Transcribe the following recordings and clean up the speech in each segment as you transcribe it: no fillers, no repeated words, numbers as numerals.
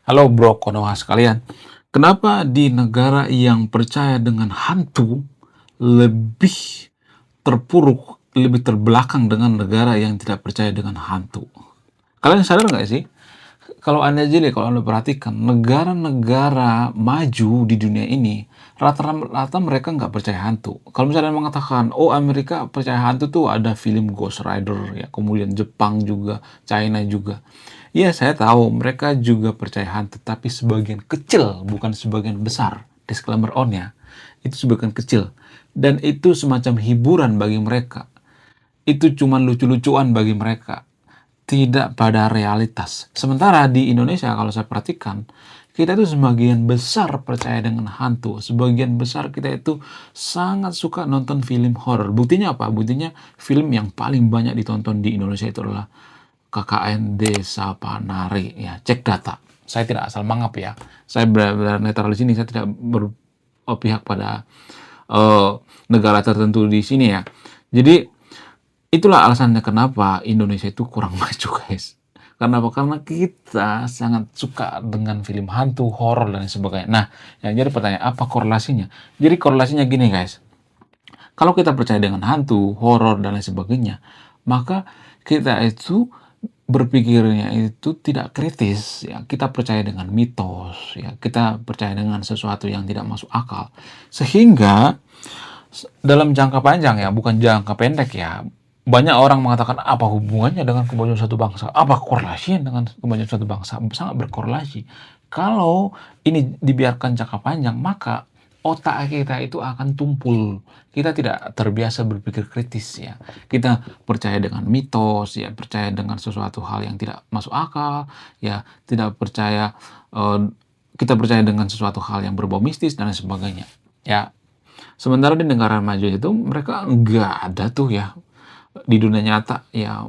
Halo bro, konoha sekalian. Kenapa di negara yang percaya dengan hantu lebih terpuruk, lebih terbelakang dengan negara yang tidak percaya dengan hantu? Kalian sadar nggak sih? Kalau Anda jadi, kalau Anda perhatikan, negara-negara maju di dunia ini, rata-rata mereka nggak percaya hantu. Kalau misalnya mengatakan, oh Amerika percaya hantu tuh ada film Ghost Rider, ya, kemudian Jepang juga, China juga. Iya, saya tahu mereka juga percaya hantu, tapi sebagian kecil, bukan sebagian besar. Disclaimer on ya, itu sebagian kecil. Dan itu semacam hiburan bagi mereka. Itu cuma lucu-lucuan bagi mereka, tidak pada realitas. Sementara di Indonesia kalau saya perhatikan, kita itu sebagian besar percaya dengan hantu. Sebagian besar kita itu sangat suka nonton film horor. Buktinya apa? Buktinya film yang paling banyak ditonton di Indonesia itu adalah KKN Desa Panari. Ya, cek data. Saya tidak asal mangap ya. Saya benar-benar netral di sini. Saya tidak berpihak pada negara tertentu di sini ya. Jadi itulah alasannya kenapa Indonesia itu kurang maju, guys. Karena apa? Karena kita sangat suka dengan film hantu, horor, dan sebagainya. Nah, yang jadi pertanyaan, apa korelasinya? Jadi korelasinya gini, guys. Kalau kita percaya dengan hantu, horor, dan lain sebagainya, maka kita itu berpikirnya itu tidak kritis, ya. Kita percaya dengan mitos, ya. Kita percaya dengan sesuatu yang tidak masuk akal. Sehingga dalam jangka panjang ya, bukan jangka pendek ya, banyak orang mengatakan apa hubungannya dengan kemajuan suatu bangsa? Apa korelasinya dengan kemajuan suatu bangsa? Sangat berkorelasi. Kalau ini dibiarkan jangka panjang, maka otak kita itu akan tumpul. Kita tidak terbiasa berpikir kritis ya. Kita percaya dengan mitos ya, percaya dengan sesuatu hal yang tidak masuk akal ya, tidak percaya kita percaya dengan sesuatu hal yang berbau mistis dan lain sebagainya. Ya, sementara di negara maju itu mereka nggak ada tuh ya di dunia nyata ya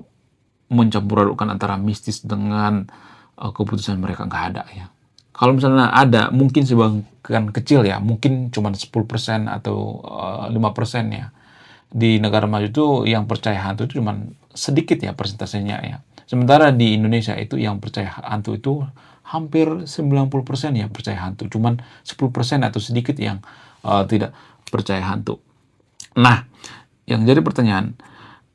mencampur adukan antara mistis dengan keputusan mereka, nggak ada ya. Kalau misalnya ada, mungkin sebagian kecil ya, mungkin cuma 10% atau 5% ya. Di negara maju itu yang percaya hantu itu cuma sedikit ya persentasenya ya. Sementara di Indonesia itu yang percaya hantu itu hampir 90% ya percaya hantu. Cuman 10% atau sedikit yang tidak percaya hantu. Nah, yang jadi pertanyaan,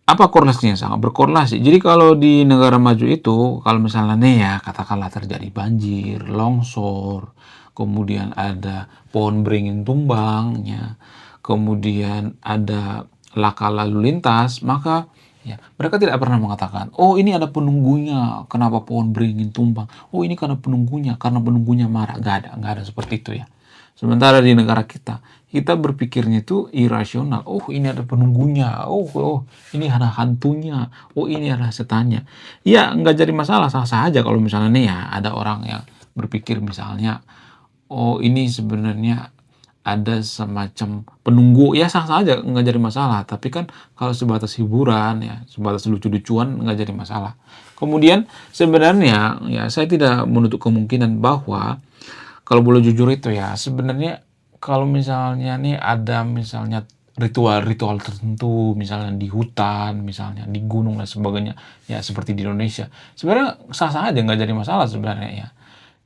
apa korelasinya? Sangat berkorelasi. Jadi kalau di negara maju itu, kalau misalnya nih ya, katakanlah terjadi banjir, longsor, kemudian ada pohon beringin tumbangnya, kemudian ada laka lalu lintas, maka ya mereka tidak pernah mengatakan, oh ini ada penunggunya, kenapa pohon beringin tumbang? Oh ini karena penunggunya, marah. Nggak ada seperti itu ya. Sementara di negara kita berpikirnya itu irasional. Oh, ini ada penunggunya. Oh, ini ada hantunya. Oh, ini ada setannya. Ya, nggak jadi masalah. Sah-sah aja kalau misalnya nih ya, ada orang yang berpikir misalnya, oh, ini sebenarnya ada semacam penunggu. Ya, sah-sah aja. Nggak jadi masalah. Tapi kan kalau sebatas hiburan, ya, sebatas lucu-lucuan, nggak jadi masalah. Kemudian, sebenarnya, ya, saya tidak menutup kemungkinan bahwa kalau boleh jujur itu ya, sebenarnya kalau misalnya nih ada misalnya ritual-ritual tertentu, misalnya di hutan, misalnya di gunung dan sebagainya, ya seperti di Indonesia, sebenarnya sah-sah aja, nggak jadi masalah sebenarnya ya.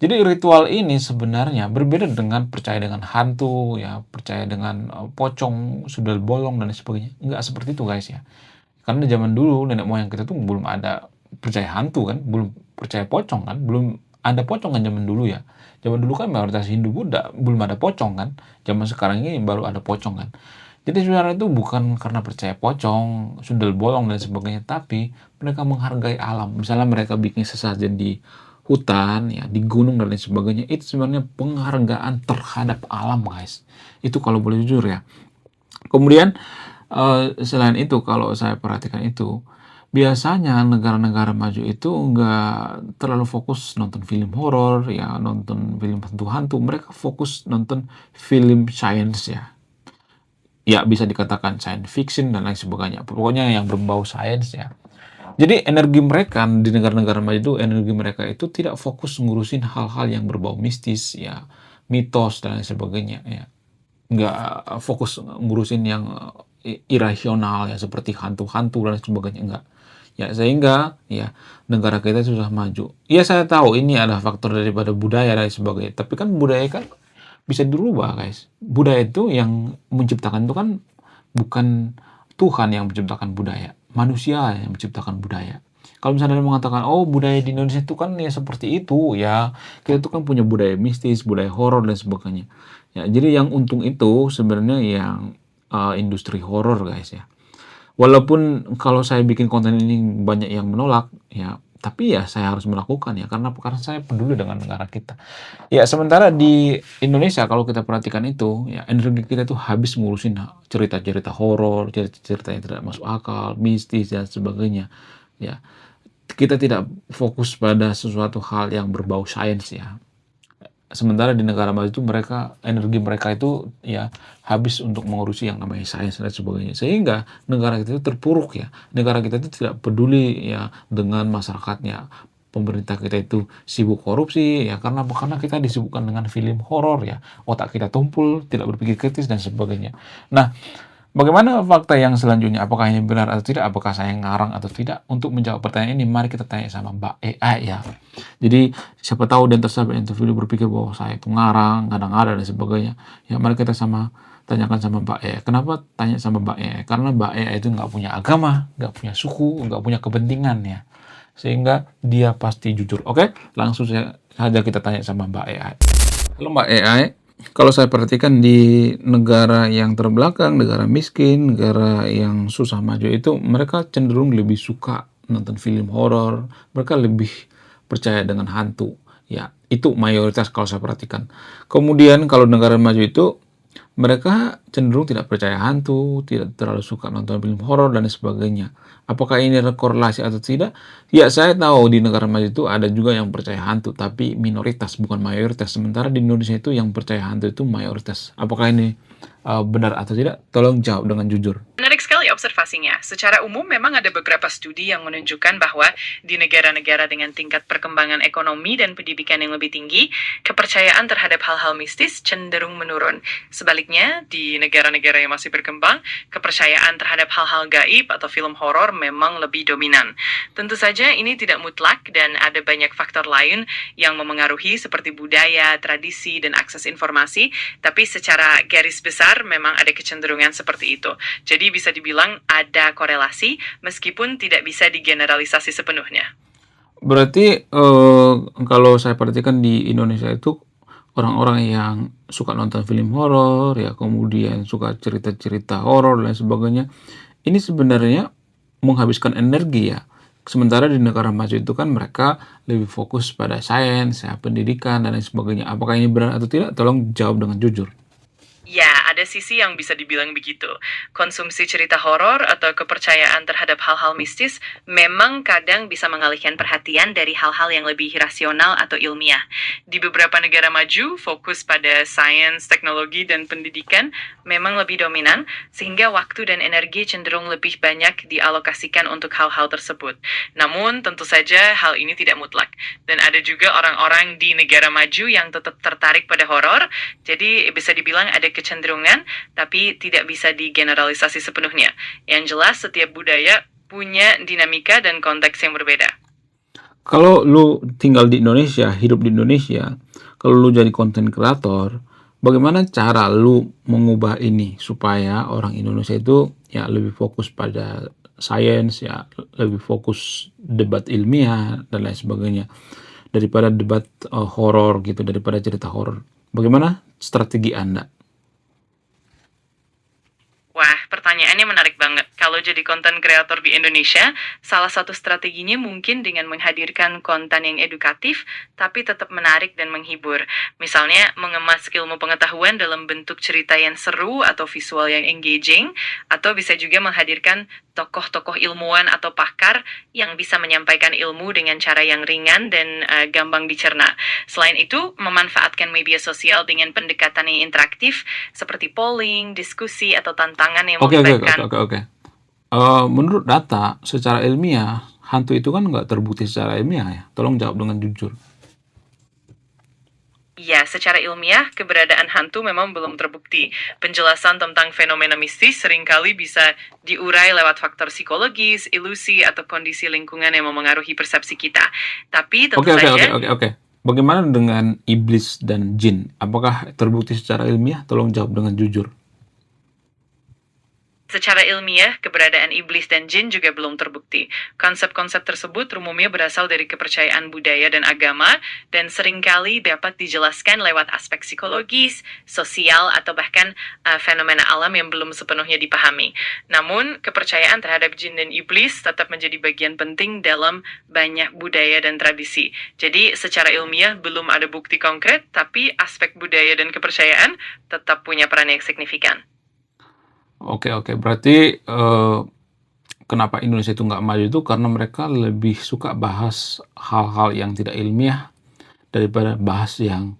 Jadi ritual ini sebenarnya berbeda dengan percaya dengan hantu, ya percaya dengan pocong, sundel bolong dan sebagainya. Nggak seperti itu guys ya. Karena zaman dulu nenek moyang kita tuh belum ada percaya hantu kan, belum percaya pocong kan, belum ada pocong kan zaman dulu ya. Zaman dulu kan mayoritas Hindu Buddha, belum ada pocong kan. Zaman sekarang ini baru ada pocong kan. Jadi sebenarnya itu bukan karena percaya pocong, sundel bolong dan sebagainya, tapi mereka menghargai alam. Misalnya mereka bikin sesajen di hutan, ya di gunung dan lain sebagainya, itu sebenarnya penghargaan terhadap alam guys. Itu kalau boleh jujur ya. Kemudian selain itu kalau saya perhatikan itu, biasanya negara-negara maju itu nggak terlalu fokus nonton film horor ya, nonton film hantu-hantu, mereka fokus nonton film science ya. Ya bisa dikatakan science fiction dan lain sebagainya, pokoknya yang berbau sains ya. Jadi energi mereka di negara-negara maju itu, energi mereka itu tidak fokus ngurusin hal-hal yang berbau mistis ya, mitos dan lain sebagainya ya. Nggak fokus ngurusin yang irasional ya seperti hantu-hantu dan sebagainya, enggak. Ya, sehingga ya negara kita susah maju. Ya, saya tahu ini adalah faktor daripada budaya dan sebagainya, tapi kan budaya kan bisa dirubah, guys. Budaya itu yang menciptakan itu kan bukan Tuhan yang menciptakan budaya, manusia yang menciptakan budaya. Kalau misalnya dia mengatakan, oh budaya di Indonesia itu kan ya seperti itu, ya kita tuh kan punya budaya mistis, budaya horor dan sebagainya. Ya, jadi yang untung itu sebenarnya yang industri horor, guys ya. Walaupun kalau saya bikin konten ini banyak yang menolak, ya tapi ya saya harus melakukan ya karena saya peduli dengan negara kita. Ya, sementara di Indonesia kalau kita perhatikan itu, ya energi kita tuh habis ngurusin cerita-cerita horor, cerita-cerita yang tidak masuk akal, mistis dan sebagainya. Ya, kita tidak fokus pada sesuatu hal yang berbau sains ya. Sementara di negara maju itu energi mereka itu ya habis untuk mengurusi yang namanya sains dan sebagainya. Sehingga negara kita itu terpuruk ya. Negara kita itu tidak peduli ya dengan masyarakatnya. Pemerintah kita itu sibuk korupsi ya karena kita disibukkan dengan film horor ya. Otak kita tumpul, tidak berpikir kritis dan sebagainya. Nah, bagaimana fakta yang selanjutnya? Apakah ini benar atau tidak? Apakah saya ngarang atau tidak? Untuk menjawab pertanyaan ini, mari kita tanya sama Mbak AI ya. Jadi, siapa tahu dan tersahabat interview berpikir bahwa saya itu ngarang, kadang-kadang dan sebagainya. Ya, mari kita tanyakan sama Mbak AI. Kenapa tanya sama Mbak AI? Karena Mbak AI itu nggak punya agama, nggak punya suku, nggak punya kepentingan ya. Sehingga dia pasti jujur. Oke, langsung saja kita tanya sama Mbak AI. Halo Mbak AI, kalau saya perhatikan di negara yang terbelakang, negara miskin, negara yang susah maju itu, mereka cenderung lebih suka nonton film horor, mereka lebih percaya dengan hantu. Ya, itu mayoritas kalau saya perhatikan. Kemudian kalau negara maju itu, mereka cenderung tidak percaya hantu, tidak terlalu suka nonton film horor dan sebagainya. Apakah ini ada korelasi atau tidak? Ya, saya tahu di negara maju itu ada juga yang percaya hantu, tapi minoritas bukan mayoritas. Sementara di Indonesia itu yang percaya hantu itu mayoritas. Apakah ini benar atau tidak? Tolong jawab dengan jujur. Menarik sekali observasinya. Secara umum memang ada beberapa studi yang menunjukkan bahwa di negara-negara dengan tingkat perkembangan ekonomi dan pendidikan yang lebih tinggi, kepercayaan terhadap hal-hal mistis cenderung menurun. Sebaliknya, di negara-negara yang masih berkembang, kepercayaan terhadap hal-hal gaib atau film horor memang lebih dominan. Tentu saja ini tidak mutlak dan ada banyak faktor lain yang memengaruhi seperti budaya, tradisi, dan akses informasi, tapi secara garis besar memang ada kecenderungan seperti itu. Jadi bisa dibilang ada korelasi meskipun tidak bisa digeneralisasi sepenuhnya. Berarti kalau saya perhatikan di Indonesia itu orang-orang yang suka nonton film horor, ya kemudian suka cerita-cerita horor dan sebagainya, ini sebenarnya menghabiskan energi ya. Sementara di negara maju itu kan mereka lebih fokus pada sains, ya, pendidikan dan lain sebagainya. Apakah ini benar atau tidak? Tolong jawab dengan jujur. Ya, ada sisi yang bisa dibilang begitu. Konsumsi cerita horor atau kepercayaan terhadap hal-hal mistis memang kadang bisa mengalihkan perhatian dari hal-hal yang lebih rasional atau ilmiah. Di beberapa negara maju, fokus pada sains, teknologi, dan pendidikan memang lebih dominan, sehingga waktu dan energi cenderung lebih banyak dialokasikan untuk hal-hal tersebut. Namun, tentu saja hal ini tidak mutlak. Dan ada juga orang-orang di negara maju yang tetap tertarik pada horor, jadi bisa dibilang ada kecenderungan, tapi tidak bisa digeneralisasi sepenuhnya. Yang jelas, setiap budaya punya dinamika dan konteks yang berbeda. Kalau lu tinggal di Indonesia, hidup di Indonesia, kalau lu jadi konten kreator, bagaimana cara lu mengubah ini supaya orang Indonesia itu ya lebih fokus pada sains, ya lebih fokus debat ilmiah dan lain sebagainya daripada debat horor gitu, daripada cerita horor. Bagaimana strategi Anda? Wah, pertanyaannya menarik banget. Kalau jadi konten kreator di Indonesia, salah satu strateginya mungkin dengan menghadirkan konten yang edukatif, tapi tetap menarik dan menghibur. Misalnya, mengemas ilmu pengetahuan dalam bentuk cerita yang seru atau visual yang engaging, atau bisa juga menghadirkan tokoh-tokoh ilmuwan atau pakar yang bisa menyampaikan ilmu dengan cara yang ringan dan gampang dicerna. Selain itu, memanfaatkan media sosial dengan pendekatan yang interaktif, seperti polling, diskusi, atau tantangan yang Oke, oke, oke, melibatkan. oke, oke. Menurut data, secara ilmiah, hantu itu kan nggak terbukti secara ilmiah ya. Tolong jawab dengan jujur. Ya, secara ilmiah, keberadaan hantu memang belum terbukti. Penjelasan tentang fenomena mistis seringkali bisa diurai lewat faktor psikologis, ilusi, atau kondisi lingkungan yang memengaruhi persepsi kita. Tapi tentu Oke, oke, oke, saja, oke, oke. Bagaimana dengan iblis dan jin? Apakah terbukti secara ilmiah? Tolong jawab dengan jujur. secara ilmiah, keberadaan iblis dan jin juga belum terbukti. Konsep-konsep tersebut umumnya berasal dari kepercayaan budaya dan agama, dan seringkali dapat dijelaskan lewat aspek psikologis, sosial, atau bahkan fenomena alam yang belum sepenuhnya dipahami. Namun, kepercayaan terhadap jin dan iblis tetap menjadi bagian penting dalam banyak budaya dan tradisi. Jadi, secara ilmiah belum ada bukti konkret, tapi aspek budaya dan kepercayaan tetap punya peran yang signifikan. Oke, oke. Berarti kenapa Indonesia itu nggak maju itu karena mereka lebih suka bahas hal-hal yang tidak ilmiah daripada bahas yang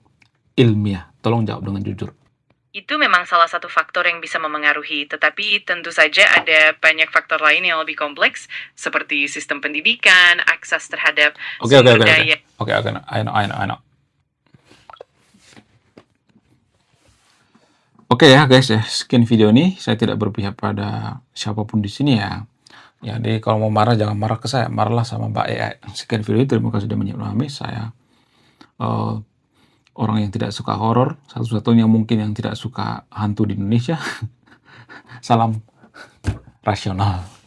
ilmiah. Tolong jawab dengan jujur. Itu memang salah satu faktor yang bisa memengaruhi, tetapi tentu saja ada banyak faktor lain yang lebih kompleks, seperti sistem pendidikan, akses terhadap Oke, oke, sumber oke, oke. daya. Oke, oke. I know. Oke ya guys ya, sekian video ini. Saya tidak berpihak pada siapapun di sini ya. Ya, jadi kalau mau marah jangan marah ke saya, marahlah sama Mbak AI. Sekian video ini, terima kasih sudah menyimak. Saya eh, orang yang tidak suka horor, satu-satunya mungkin yang tidak suka hantu di Indonesia. Salam rasional.